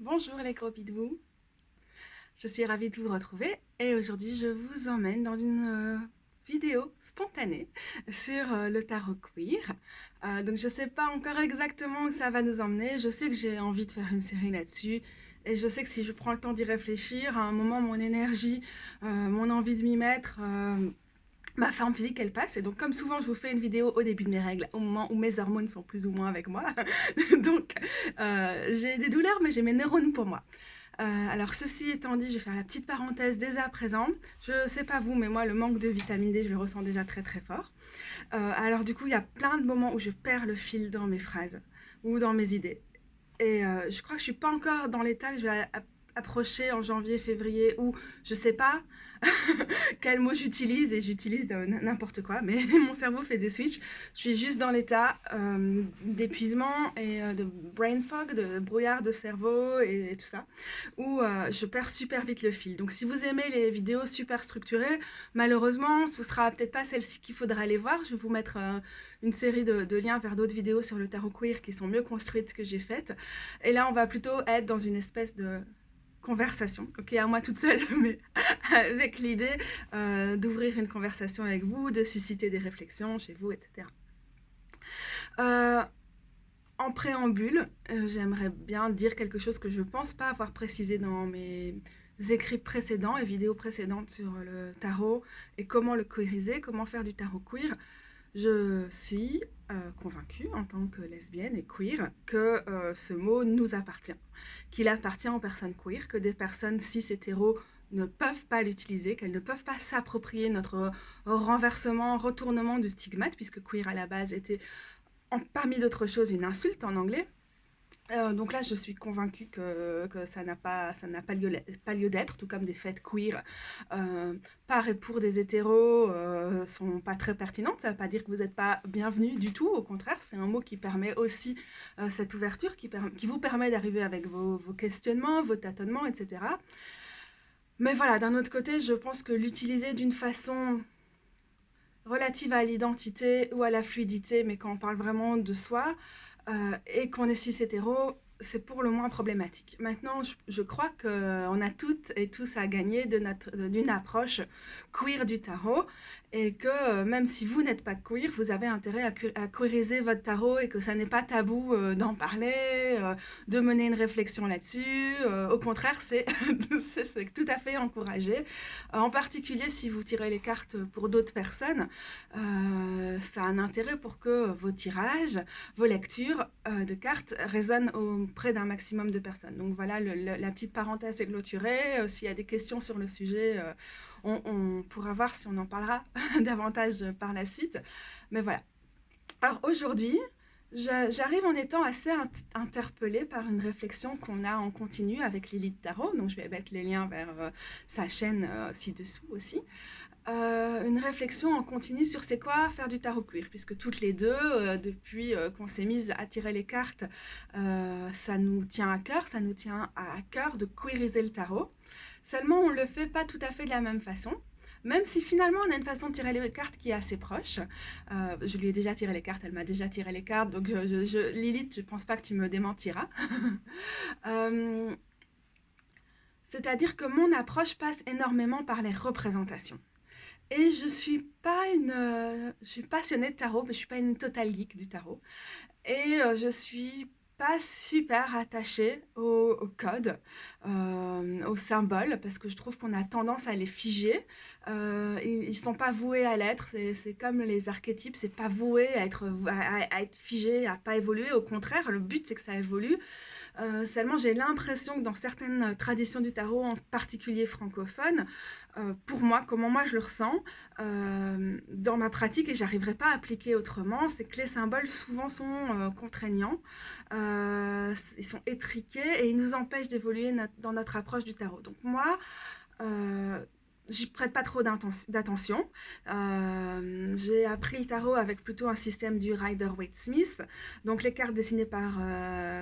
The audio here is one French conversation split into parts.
Bonjour les gros bidous, je suis ravie de vous retrouver et aujourd'hui je vous emmène dans une vidéo spontanée sur le tarot queer. Donc je ne sais pas encore exactement où ça va nous emmener, je sais que j'ai envie de faire une série là-dessus et je sais que si je prends le temps d'y réfléchir, à un moment mon énergie, mon envie de m'y mettre, ma forme physique elle passe et donc comme souvent je vous fais une vidéo au début de mes règles, au moment où mes hormones sont plus ou moins avec moi, donc j'ai des douleurs mais j'ai mes neurones pour moi. Alors ceci étant dit, je vais faire la petite parenthèse dès à présent. Je sais pas vous, mais moi le manque de vitamine D, je le ressens déjà très très fort. Alors du coup, il y a plein de moments où je perds le fil dans mes phrases ou dans mes idées. Et je crois que je suis pas encore dans l'état que je vais approcher en janvier, février, où je sais pas quel mot j'utilise et j'utilise n'importe quoi, mais mon cerveau fait des switches. Je suis juste dans l'état d'épuisement et de brain fog, de brouillard de cerveau et tout ça, où je perds super vite le fil. Donc si vous aimez les vidéos super structurées, malheureusement, ce sera peut-être pas celle-ci qu'il faudra aller voir. Je vais vous mettre une série de liens vers d'autres vidéos sur le tarot queer qui sont mieux construites que j'ai faites. Et là, on va plutôt être dans une espèce de conversation, ok, à moi toute seule, mais avec l'idée d'ouvrir une conversation avec vous, de susciter des réflexions chez vous, etc. Euh, En préambule, j'aimerais bien dire quelque chose que je ne pense pas avoir précisé dans mes écrits précédents et vidéos précédentes sur le tarot et comment le queeriser, comment faire du tarot queer. Je suis convaincue en tant que lesbienne et queer que ce mot nous appartient, qu'il appartient aux personnes queer, que des personnes cis-hétéros ne peuvent pas l'utiliser, qu'elles ne peuvent pas s'approprier notre renversement, retournement du stigmate, puisque queer à la base était parmi d'autres choses une insulte en anglais. Donc là, je suis convaincue que ça n'a pas lieu d'être, tout comme des fêtes queer par et pour des hétéros sont pas très pertinentes. Ça ne veut pas dire que vous n'êtes pas bienvenus du tout, au contraire, c'est un mot qui permet aussi cette ouverture, qui vous permet d'arriver avec vos questionnements, vos tâtonnements, etc. Mais voilà, d'un autre côté, je pense que l'utiliser d'une façon relative à l'identité ou à la fluidité, mais quand on parle vraiment de soi, et qu'on est cis-hétéro, c'est pour le moins problématique. Maintenant, je crois qu'on a toutes et tous à gagner d'une approche queer du tarot et que même si vous n'êtes pas queer, vous avez intérêt à queeriser votre tarot et que ça n'est pas tabou d'en parler, de mener une réflexion là-dessus. Au contraire, c'est tout à fait encouragé. En particulier si vous tirez les cartes pour d'autres personnes, ça a un intérêt pour que vos tirages, vos lectures de cartes résonnent auprès d'un maximum de personnes. Donc voilà, la petite parenthèse est clôturée. S'il y a des questions sur le sujet, on pourra voir si on en parlera davantage par la suite. Mais voilà. Alors aujourd'hui, j'arrive en étant assez interpellée par une réflexion qu'on a en continu avec Lilith Tarot. Donc je vais mettre les liens vers sa chaîne ci-dessous aussi. Une réflexion en continu sur c'est quoi faire du tarot queer, puisque toutes les deux, depuis qu'on s'est mise à tirer les cartes, ça nous tient à cœur, ça nous tient à cœur de queeriser le tarot. Seulement, on ne le fait pas tout à fait de la même façon. Même si finalement on a une façon de tirer les cartes qui est assez proche. Je lui ai déjà tiré les cartes, elle m'a déjà tiré les cartes, donc Lilith, je ne pense pas que tu me démentiras. euh, C'est-à-dire que mon approche passe énormément par les représentations. Et je suis passionnée de tarot, mais je suis pas une totale geek du tarot. Et je suis pas super attachée au code, aux symboles, parce que je trouve qu'on a tendance à les figer. Ils sont pas voués à l'être. C'est comme les archétypes, c'est pas voué à être figé, à pas évoluer. Au contraire, le but c'est que ça évolue. Seulement, j'ai l'impression que dans certaines traditions du tarot, en particulier francophones, pour moi, comment moi je le ressens, dans ma pratique, et j'arriverai pas à appliquer autrement, c'est que les symboles souvent sont contraignants, ils sont étriqués et ils nous empêchent d'évoluer dans notre approche du tarot. Donc moi, j'y prête pas trop d'attention. J'ai appris le tarot avec plutôt un système du Rider-Waite-Smith. Donc les cartes dessinées par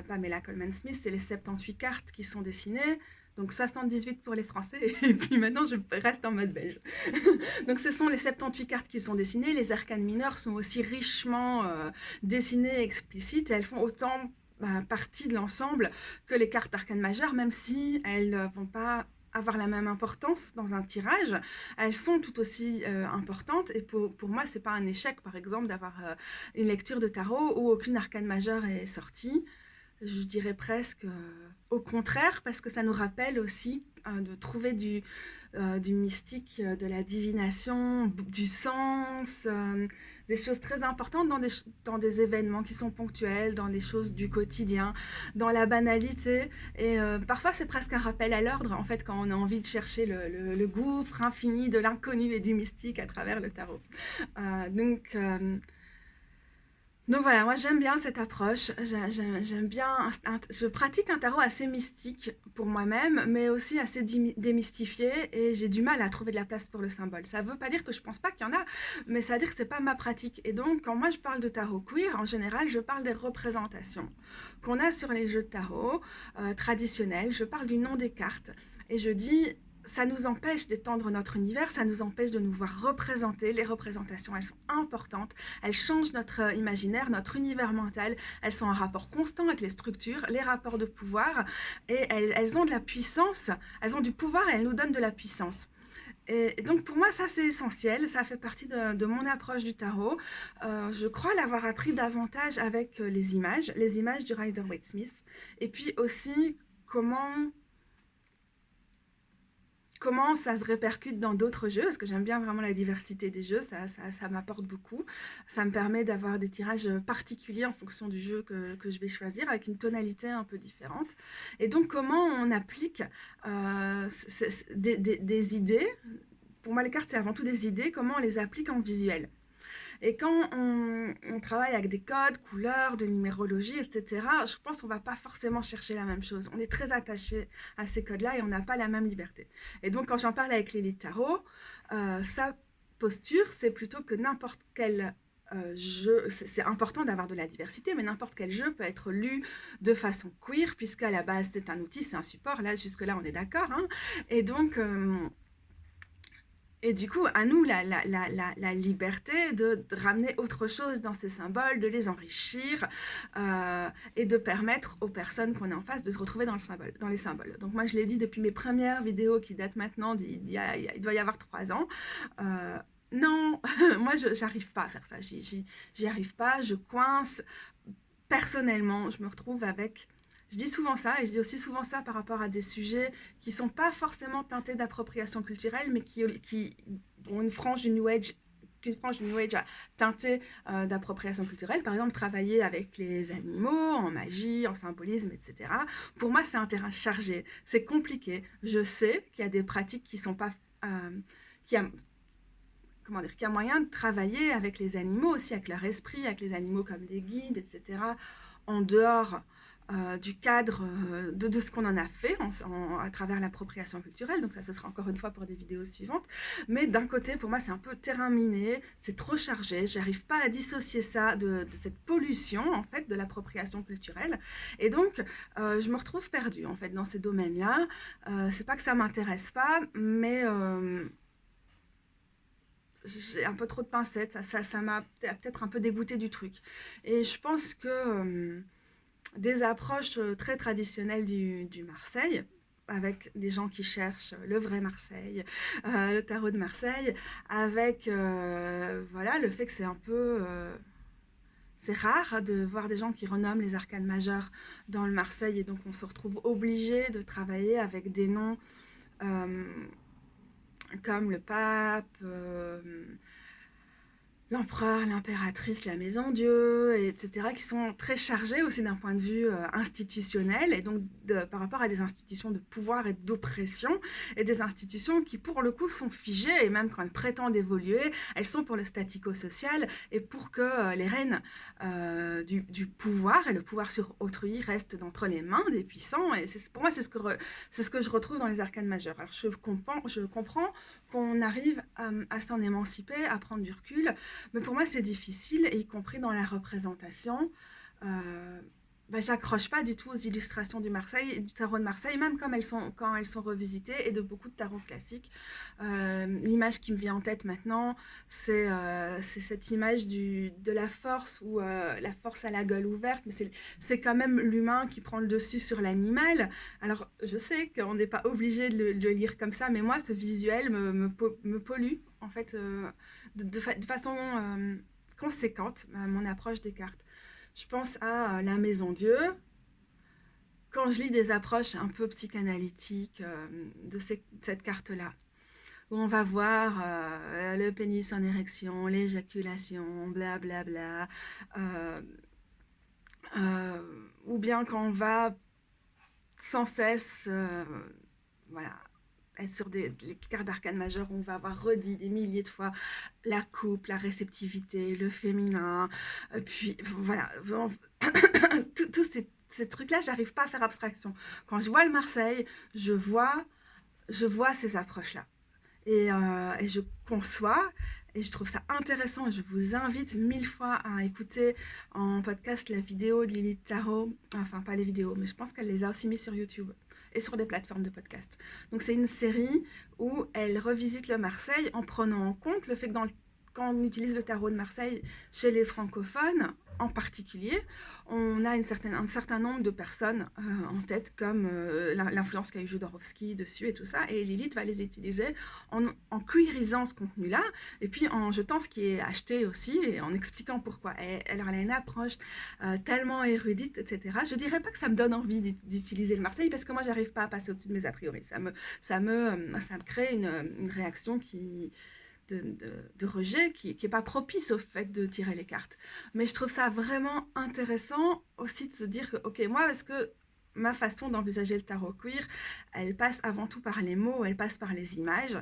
Pamela Colman-Smith, c'est les 78 cartes qui sont dessinées. Donc 78 pour les Français, et puis maintenant je reste en mode belge. Donc ce sont les 78 cartes qui sont dessinées. Les arcanes mineures sont aussi richement dessinées et explicites, et elles font autant partie de l'ensemble que les cartes arcanes majeures, même si elles ne vont pas avoir la même importance dans un tirage, elles sont tout aussi importantes. Et pour moi, c'est pas un échec, par exemple, d'avoir une lecture de tarot où aucune arcane majeure est sortie. Je dirais presque au contraire, parce que ça nous rappelle aussi de trouver du mystique, de la divination, du sens, des choses très importantes dans des événements qui sont ponctuels, dans des choses du quotidien, dans la banalité. Et parfois, c'est presque un rappel à l'ordre, en fait, quand on a envie de chercher le gouffre infini de l'inconnu et du mystique à travers le tarot. Donc voilà, moi j'aime bien cette approche, j'aime bien, je pratique un tarot assez mystique pour moi-même, mais aussi assez démystifié, et j'ai du mal à trouver de la place pour le symbole. Ça veut pas dire que je pense pas qu'il y en a, mais ça veut dire que c'est pas ma pratique. Et donc quand moi je parle de tarot queer, en général je parle des représentations qu'on a sur les jeux de tarot traditionnels, je parle du nom des cartes, et je dis ça nous empêche d'étendre notre univers, ça nous empêche de nous voir représenter. Les représentations, elles sont importantes, elles changent notre imaginaire, notre univers mental, elles sont en rapport constant avec les structures, les rapports de pouvoir, et elles ont de la puissance, elles ont du pouvoir et elles nous donnent de la puissance. Et donc pour moi, ça c'est essentiel, ça fait partie de mon approche du tarot. Je crois l'avoir appris davantage avec les images du Rider-Waite-Smith, et puis aussi comment ça se répercute dans d'autres jeux, parce que j'aime bien vraiment la diversité des jeux, ça m'apporte beaucoup. Ça me permet d'avoir des tirages particuliers en fonction du jeu que je vais choisir, avec une tonalité un peu différente. Et donc, comment on applique des idées. Pour moi, les cartes, c'est avant tout des idées, comment on les applique en visuel. Et quand on travaille avec des codes, couleurs, de numérologie, etc., je pense qu'on ne va pas forcément chercher la même chose. On est très attaché à ces codes-là et on n'a pas la même liberté. Et donc, quand j'en parle avec Lilith Tarot, sa posture, c'est plutôt que n'importe quel jeu, c'est important d'avoir de la diversité, mais n'importe quel jeu peut être lu de façon queer, puisqu'à la base, c'est un outil, c'est un support. Là, jusque-là, on est d'accord. Hein. Et donc... Et du coup, à nous, la liberté de ramener autre chose dans ces symboles, de les enrichir et de permettre aux personnes qu'on est en face de se retrouver dans les symboles. Donc moi, je l'ai dit depuis mes premières vidéos qui datent maintenant, il doit y avoir 3 ans. Non, moi, j'arrive pas à faire ça. J'y arrive pas, je coince. Personnellement, je me retrouve avec... Je dis souvent ça, et je dis aussi souvent ça par rapport à des sujets qui ne sont pas forcément teintés d'appropriation culturelle, mais qui ont une frange du New Age teintée d'appropriation culturelle. Par exemple, travailler avec les animaux, en magie, en symbolisme, etc. Pour moi, c'est un terrain chargé, c'est compliqué. Je sais qu'il y a des pratiques qui sont pas... qu'il y a moyen de travailler avec les animaux aussi, avec leur esprit, avec les animaux comme des guides, etc., en dehors du cadre de ce qu'on en a fait à travers l'appropriation culturelle. Donc ça, ce sera encore une fois pour des vidéos suivantes. Mais d'un côté, pour moi, c'est un peu terrain miné, c'est trop chargé, j'arrive pas à dissocier ça de cette pollution, en fait, de l'appropriation culturelle. Et donc, je me retrouve perdue, en fait, dans ces domaines-là. C'est pas que ça m'intéresse pas, mais... j'ai un peu trop de pincettes, ça m'a peut-être un peu dégoûté du truc. Et je pense que des approches très traditionnelles du Marseille, avec des gens qui cherchent le vrai Marseille, le tarot de Marseille, avec voilà, le fait que c'est un peu... c'est rare de voir des gens qui renomment les arcanes majeures dans le Marseille, et donc on se retrouve obligé de travailler avec des noms comme le pape, l'empereur, l'impératrice, la maison Dieu, etc., qui sont très chargés aussi d'un point de vue institutionnel, et donc par rapport à des institutions de pouvoir et d'oppression, et des institutions qui, pour le coup, sont figées, et même quand elles prétendent évoluer, elles sont pour le statico-social, et pour que les rênes du pouvoir, et le pouvoir sur autrui, restent entre les mains des puissants. Et pour moi, c'est ce que je retrouve dans les arcanes majeures. Alors, je comprends qu'on arrive à s'en émanciper, à prendre du recul, mais pour moi c'est difficile, y compris dans la représentation. bah, j'accroche pas du tout aux illustrations du tarot de Marseille, même comme quand elles sont revisitées, et de beaucoup de tarots classiques. L'image qui me vient en tête maintenant, c'est cette image de la force, ou la force à la gueule ouverte, mais c'est quand même l'humain qui prend le dessus sur l'animal. Alors, je sais qu'on n'est pas obligé de le lire comme ça, mais moi, ce visuel me pollue, en fait, de façon conséquente, mon approche des cartes. Je pense à la Maison Dieu. Quand je lis des approches un peu psychanalytiques cette carte-là, où on va voir le pénis en érection, l'éjaculation, blablabla, euh, ou bien quand on va sans cesse, voilà, être sur les cartes d'arcane majeure, où on va avoir redit des milliers de fois la coupe, la réceptivité, le féminin, puis voilà, tous ces trucs-là, j'arrive pas à faire abstraction. Quand je vois le Marseille, je vois ces approches-là. Et je conçois, et je trouve ça intéressant. Je vous invite 1000 fois à écouter en podcast la vidéo de Lilith Tarot. Enfin, pas les vidéos, mais je pense qu'elle les a aussi mis sur YouTube et sur des plateformes de podcast. Donc, c'est une série où elle revisite le Marseille en prenant en compte le fait que quand on utilise le tarot de Marseille chez les francophones, en particulier, on a un certain nombre de personnes en tête, comme l'influence qu'a eu Jodorowsky dessus et tout ça, et Lilith va les utiliser en cuirisant ce contenu-là, et puis en jetant ce qui est acheté aussi, et en expliquant pourquoi. Alors elle a une approche tellement érudite, etc. Je dirais pas que ça me donne envie d'utiliser le Marseille, parce que moi j'arrive pas à passer au-dessus de mes a priori. Ça me crée une réaction de rejet qui n'est pas propice au fait de tirer les cartes. Mais je trouve ça vraiment intéressant aussi de se dire que, ok, moi, est-ce que ma façon d'envisager le tarot queer, elle passe avant tout par les mots, elle passe par les images.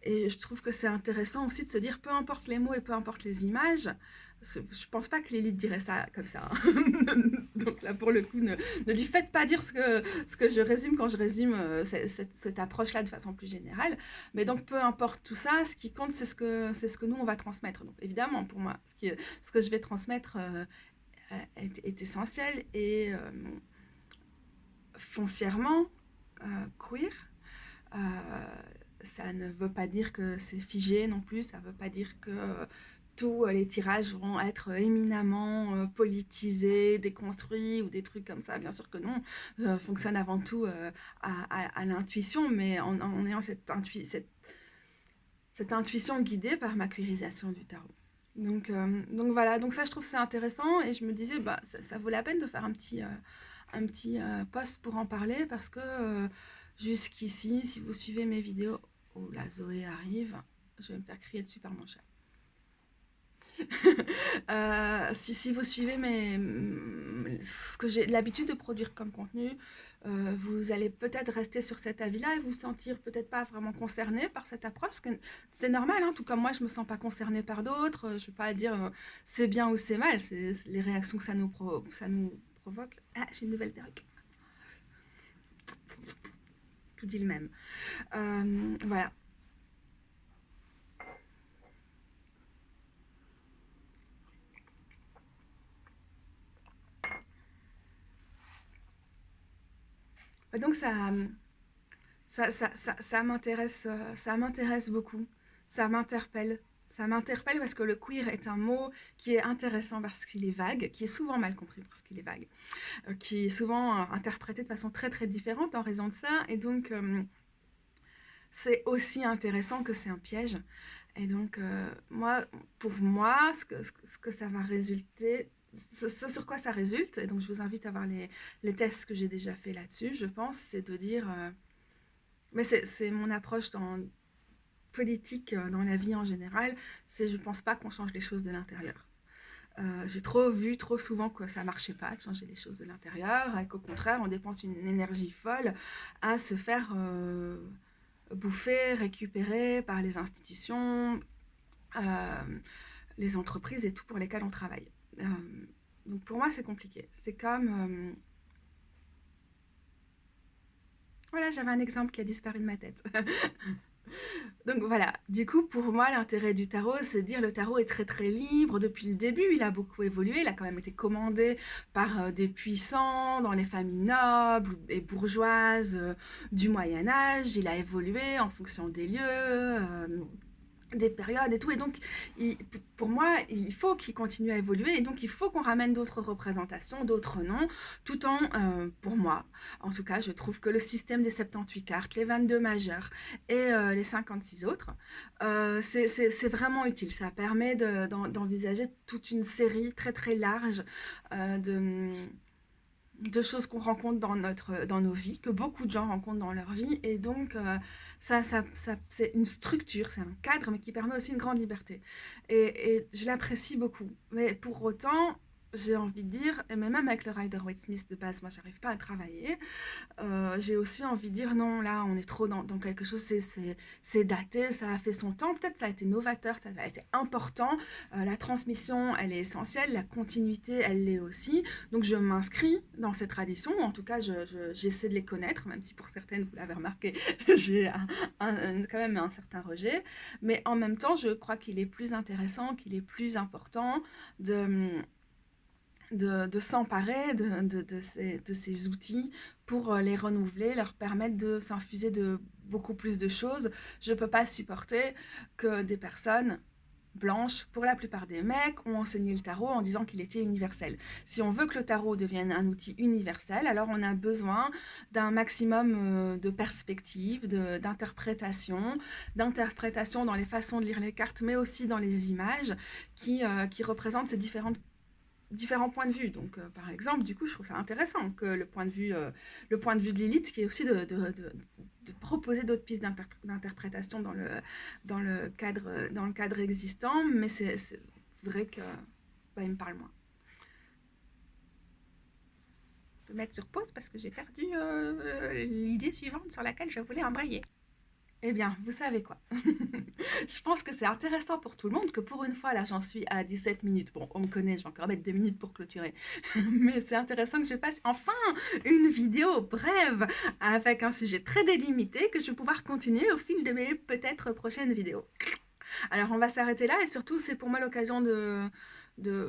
Et je trouve que c'est intéressant aussi de se dire, peu importe les mots et peu importe les images, je pense pas que Lilith dirait ça comme ça. Donc là, pour le coup, ne lui faites pas dire ce que je résume quand je résume cette approche-là de façon plus générale. Mais donc, peu importe tout ça, ce qui compte, c'est ce que nous, on va transmettre. Donc, évidemment, pour moi, ce que je vais transmettre est essentiel, et foncièrement queer. Ça ne veut pas dire que c'est figé non plus, ça ne veut pas dire que tous les tirages vont être éminemment politisés, déconstruits ou des trucs comme ça. Bien sûr que non, fonctionne avant tout à l'intuition, mais en ayant cette intuition guidée par ma queerisation du tarot. Donc voilà, donc ça je trouve c'est intéressant, et je me disais bah ça vaut la peine de faire un petit post pour en parler, parce que jusqu'ici, si vous suivez mes vidéos, oh la Zoé arrive, je vais me faire crier dessus par mon chat. Si vous suivez ce que j'ai l'habitude de produire comme contenu, vous allez peut-être rester sur cet avis-là et vous sentir peut-être pas vraiment concerné par cette approche. C'est normal, hein, tout comme moi, je me sens pas concernée par d'autres. Je vais pas dire c'est bien ou c'est mal, c'est les réactions que ça nous provoque. Ah, j'ai une nouvelle perruque. Tout dit le même. Voilà. Donc ça m'intéresse beaucoup, ça m'interpelle. Ça m'interpelle parce que le queer est un mot qui est intéressant parce qu'il est vague, qui est souvent mal compris parce qu'il est vague, qui est souvent interprété de façon très très différente en raison de ça, et donc c'est aussi intéressant que c'est un piège. Et donc pour moi, ce que ça va résulter, ce sur quoi ça résulte, et donc je vous invite à voir les tests que j'ai déjà fait là-dessus, je pense, c'est de dire, mais c'est mon approche dans politique, dans la vie en général, je pense pas qu'on change les choses de l'intérieur. J'ai vu trop souvent que ça marchait pas de changer les choses de l'intérieur, et qu'au contraire on dépense une énergie folle à se faire bouffer, récupérer par les institutions, les entreprises et tout pour lesquelles on travaille. Donc pour moi c'est compliqué. C'est comme voilà, j'avais un exemple qui a disparu de ma tête. Donc voilà, du coup, pour moi, l'intérêt du tarot, c'est de dire le tarot est très très libre depuis le début. Il a beaucoup évolué, il a quand même été commandé par des puissants dans les familles nobles et bourgeoises du Moyen Âge. Il a évolué en fonction des lieux. Des périodes et tout. Et donc, pour moi, il faut qu'il continue à évoluer. Et donc, il faut qu'on ramène d'autres représentations, d'autres noms, tout en, pour moi, en tout cas, je trouve que le système des 78 cartes, les 22 majeurs et les 56 autres, c'est vraiment utile. Ça permet d'envisager toute une série très, très large de choses qu'on rencontre dans nos vies, que beaucoup de gens rencontrent dans leur vie. Et donc, c'est une structure, c'est un cadre, mais qui permet aussi une grande liberté. Et je l'apprécie beaucoup. Mais pour autant, j'ai envie de dire, et même avec le Rider-Waite-Smith de base, moi, j'arrive pas à travailler. J'ai aussi envie de dire non, là, on est trop dans quelque chose, c'est daté, ça a fait son temps. Peut-être ça a été novateur, ça a été important. La transmission, elle est essentielle, la continuité, elle l'est aussi. Donc, je m'inscris dans ces traditions, ou en tout cas, j'essaie de les connaître, même si pour certaines, vous l'avez remarqué, j'ai quand même un certain rejet. Mais en même temps, je crois qu'il est plus intéressant, qu'il est plus important de de s'emparer de ces outils pour les renouveler, leur permettre de s'infuser de beaucoup plus de choses. Je ne peux pas supporter que des personnes blanches, pour la plupart des mecs, ont enseigné le tarot en disant qu'il était universel. Si on veut que le tarot devienne un outil universel, alors on a besoin d'un maximum de perspectives, d'interprétation dans les façons de lire les cartes, mais aussi dans les images qui représentent ces différents points de vue. Donc, par exemple, du coup, je trouve ça intéressant que le point de vue de Lilith, qui est aussi de proposer d'autres pistes d'interprétation dans le cadre existant, mais c'est vrai que bah, il me parle moins. Je peux mettre sur pause parce que j'ai perdu l'idée suivante sur laquelle je voulais embrayer. Eh bien, vous savez quoi? Je pense que c'est intéressant pour tout le monde que pour une fois, là, j'en suis à 17 minutes. Bon, on me connaît, je vais encore mettre 2 minutes pour clôturer. Mais c'est intéressant que je passe enfin une vidéo brève avec un sujet très délimité que je vais pouvoir continuer au fil de mes peut-être prochaines vidéos. Alors, on va s'arrêter là et surtout, c'est pour moi l'occasion de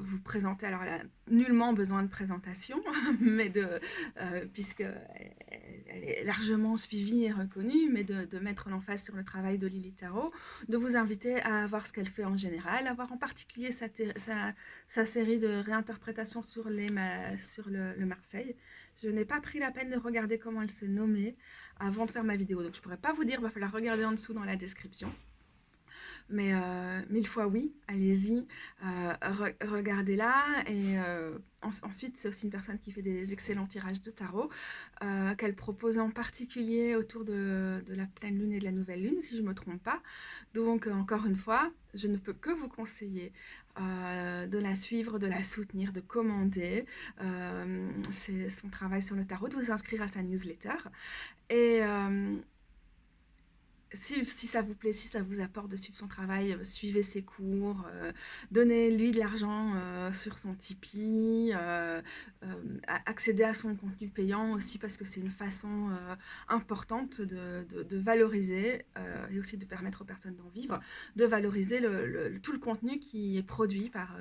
vous présenter. Alors, elle a nullement besoin de présentation, mais puisque elle est largement suivie et reconnue, mais de mettre l'emphase sur le travail de Lily Tarot, de vous inviter à voir ce qu'elle fait en général, à voir en particulier sa série de réinterprétations sur le Marseille. Je n'ai pas pris la peine de regarder comment elle se nommait avant de faire ma vidéo, donc je ne pourrais pas vous dire, il va falloir regarder en dessous dans la description. Mais 1000 fois oui, allez-y, regardez-la. Et ensuite, c'est aussi une personne qui fait des excellents tirages de tarot, qu'elle propose en particulier autour de la pleine lune et de la nouvelle lune, si je ne me trompe pas. Donc, encore une fois, je ne peux que vous conseiller de la suivre, de la soutenir, de commander son travail sur le tarot, de vous inscrire à sa newsletter. Et si ça vous plaît, si ça vous apporte de suivre son travail, suivez ses cours, donnez-lui de l'argent sur son Tipeee, accédez à son contenu payant aussi parce que c'est une façon importante de valoriser et aussi de permettre aux personnes d'en vivre, de valoriser tout le contenu qui est produit par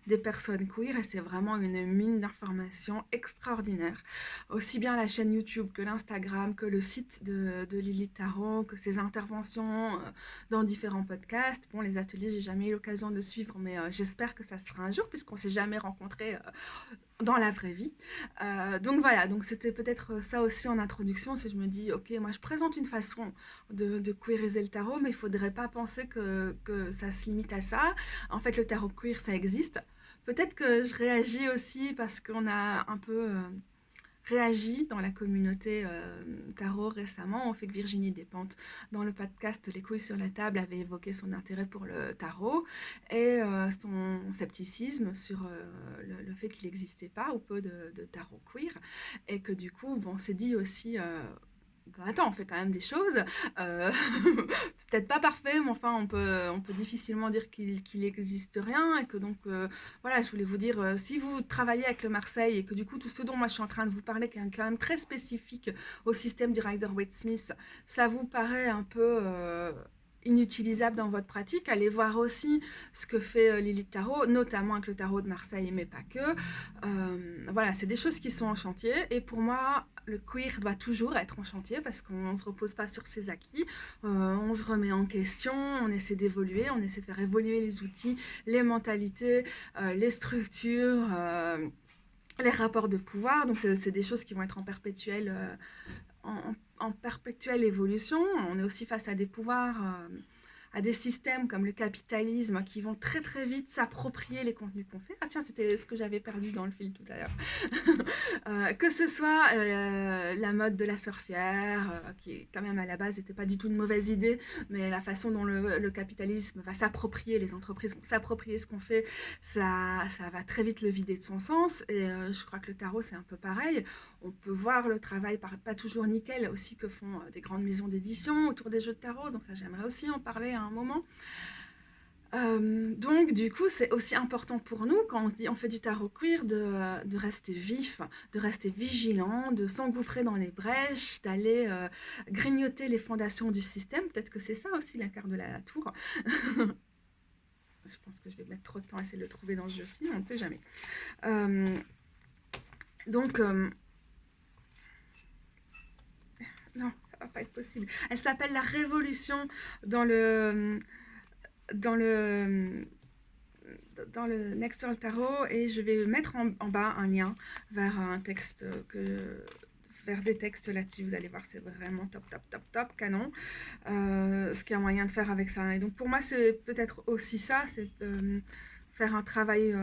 des personnes queer et c'est vraiment une mine d'informations extraordinaire. Aussi bien la chaîne YouTube que l'Instagram, que le site de Lilith Tarot, que ses interventions dans différents podcasts. Bon, les ateliers, j'ai jamais eu l'occasion de suivre, mais j'espère que ça se fera un jour, puisqu'on s'est jamais rencontrés dans la vraie vie. Donc voilà, donc c'était peut-être ça aussi en introduction, si je me dis, ok, moi je présente une façon de queeriser le tarot, mais il faudrait pas penser que ça se limite à ça. En fait, le tarot queer, ça existe. Peut-être que je réagis aussi parce qu'on a un peu réagi dans la communauté tarot récemment, au fait que Virginie Despentes, dans le podcast Les couilles sur la table, avait évoqué son intérêt pour le tarot et son scepticisme sur le fait qu'il n'existait pas ou peu de tarot queer et que du coup, bon, on s'est dit aussi attends, on fait quand même des choses. C'est peut-être pas parfait, mais enfin, on peut difficilement dire qu'il existe rien. Et que donc, voilà, je voulais vous dire, si vous travaillez avec le Marseille et que du coup, tout ce dont moi je suis en train de vous parler, qui est quand même très spécifique au système du Rider-Waite-Smith, ça vous paraît un peu inutilisable dans votre pratique, allez voir aussi ce que fait Lilith Tarot, notamment avec le tarot de Marseille, mais pas que. Voilà, c'est des choses qui sont en chantier. Et pour moi, le queer doit toujours être en chantier parce qu'on ne se repose pas sur ses acquis. On se remet en question, on essaie d'évoluer, on essaie de faire évoluer les outils, les mentalités, les structures, les rapports de pouvoir. Donc, c'est des choses qui vont être en perpétuelle en perpétuelle évolution. On est aussi face à des pouvoirs, à des systèmes comme le capitalisme qui vont très très vite s'approprier les contenus qu'on fait. Ah tiens, c'était ce que j'avais perdu dans le fil tout à l'heure. Que ce soit la mode de la sorcière, qui quand même à la base n'était pas du tout une mauvaise idée, mais la façon dont le capitalisme va s'approprier, les entreprises vont s'approprier ce qu'on fait, ça va très vite le vider de son sens. Et je crois que le tarot, c'est un peu pareil. On peut voir le travail pas toujours nickel aussi que font des grandes maisons d'édition autour des jeux de tarot, donc ça j'aimerais aussi en parler à un moment. Donc du coup c'est aussi important pour nous quand on se dit on fait du tarot queer de rester vif, de rester vigilant, de s'engouffrer dans les brèches, d'aller grignoter les fondations du système. Peut-être que c'est ça aussi la carte de la tour. Je pense que je vais mettre trop de temps à essayer de le trouver dans ce jeu-ci, on ne sait jamais. Donc non, ça va pas être possible. Elle s'appelle La Révolution dans le Next World Tarot, et je vais mettre en bas un lien vers un texte vers des textes là-dessus. Vous allez voir, c'est vraiment top canon. Ce qu'il y a moyen de faire avec ça. Et donc pour moi, c'est peut-être aussi ça, c'est faire un travail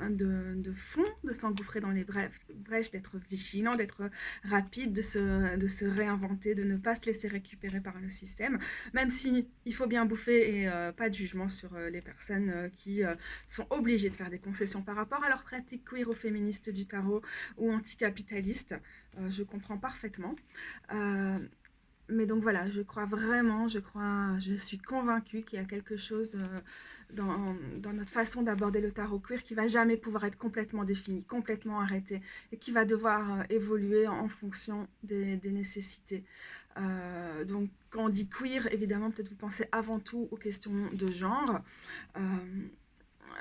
de fond, de s'engouffrer dans les brèches, d'être vigilant, d'être rapide, de se réinventer, de ne pas se laisser récupérer par le système, même si il faut bien bouffer, et pas de jugement sur les personnes qui sont obligées de faire des concessions par rapport à leur pratique queer ou féministe du tarot ou anticapitaliste. Je comprends parfaitement. Mais donc voilà, je crois vraiment, je suis convaincue qu'il y a quelque chose dans notre façon d'aborder le tarot queer qui va jamais pouvoir être complètement défini, complètement arrêté, et qui va devoir évoluer en fonction des nécessités. Donc quand on dit queer, évidemment, peut-être vous pensez avant tout aux questions de genre.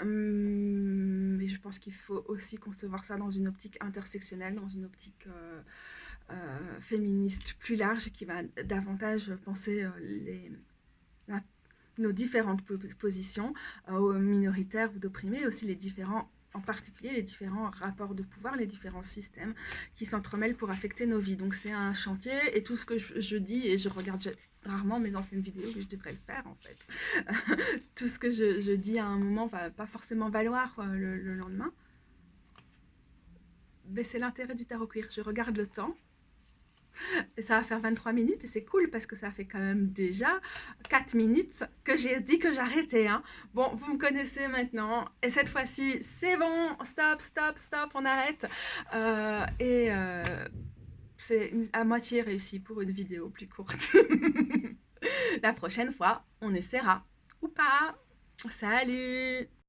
Mais je pense qu'il faut aussi concevoir ça dans une optique intersectionnelle, dans une optique féministe plus large, qui va davantage penser nos différentes positions minoritaires ou d'opprimés, aussi en particulier les différents rapports de pouvoir, les différents systèmes qui s'entremêlent pour affecter nos vies. Donc c'est un chantier, et tout ce que je dis, et je regarde rarement mes anciennes vidéos, mais je devrais le faire en fait. Tout ce que je dis à un moment va pas forcément valoir le lendemain. Mais c'est l'intérêt du tarot queer. Je regarde le temps. Et ça va faire 23 minutes, et c'est cool parce que ça fait quand même déjà 4 minutes que j'ai dit que j'arrêtais. Hein. Bon, vous me connaissez maintenant. Et cette fois-ci, c'est bon. Stop, on arrête. C'est à moitié réussi pour une vidéo plus courte. La prochaine fois, on essaiera. Ou pas. Salut!